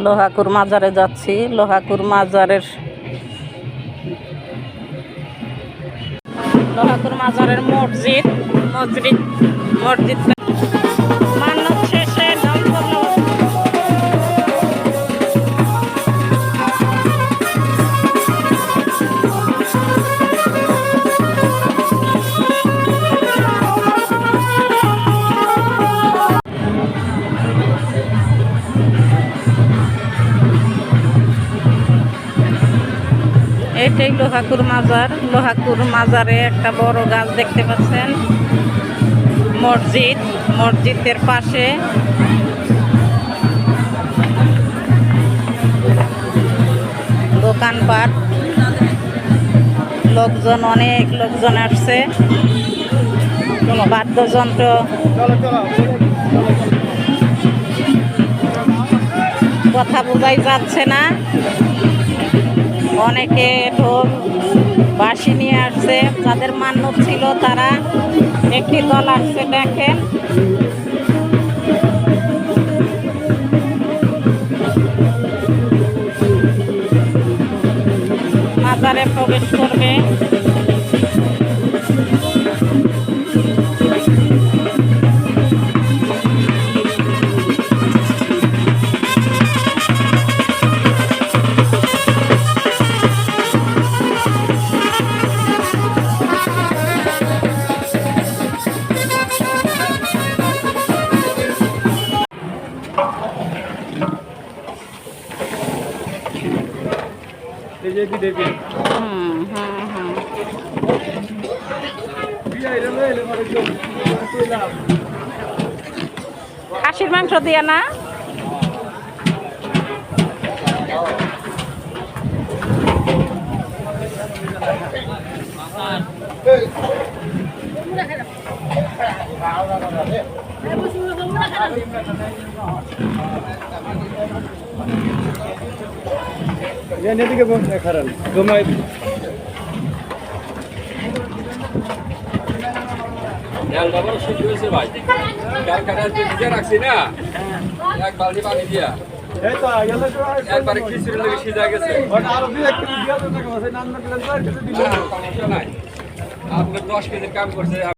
লোহাকুর মাজারে যাচ্ছি। লোহাকুর মাজারের মসজিদ মসজিদ মসজিদ মান্নত শেষে দম করলো। এটাই লোহাকুর মাজার। লোহাকুর মাজারে একটা বড় গাছ দেখতে পাচ্ছেন। মসজিদের পাশে দোকানপাট, অনেক লোকজন আসছে। বাদ্যযন্ত্র, কথা বোঝাই যাচ্ছে না। অনেকে ঢোল বাঁশি নিয়ে আসছে। যাদের মান্যত ছিল তারা একটি দল আসছে। দেখেন মাজারে প্রবেশ করবে। খাসির মাংস দিয়া না, এদিকে খারাপ ঘুমাই ভাই রাখছি না, এক বালতি পানি দিয়া একবারে খিচুড়ি লেগে সিজা গেছে। সমস্যা নাই, আপনার 10 কেজির কাম করছে।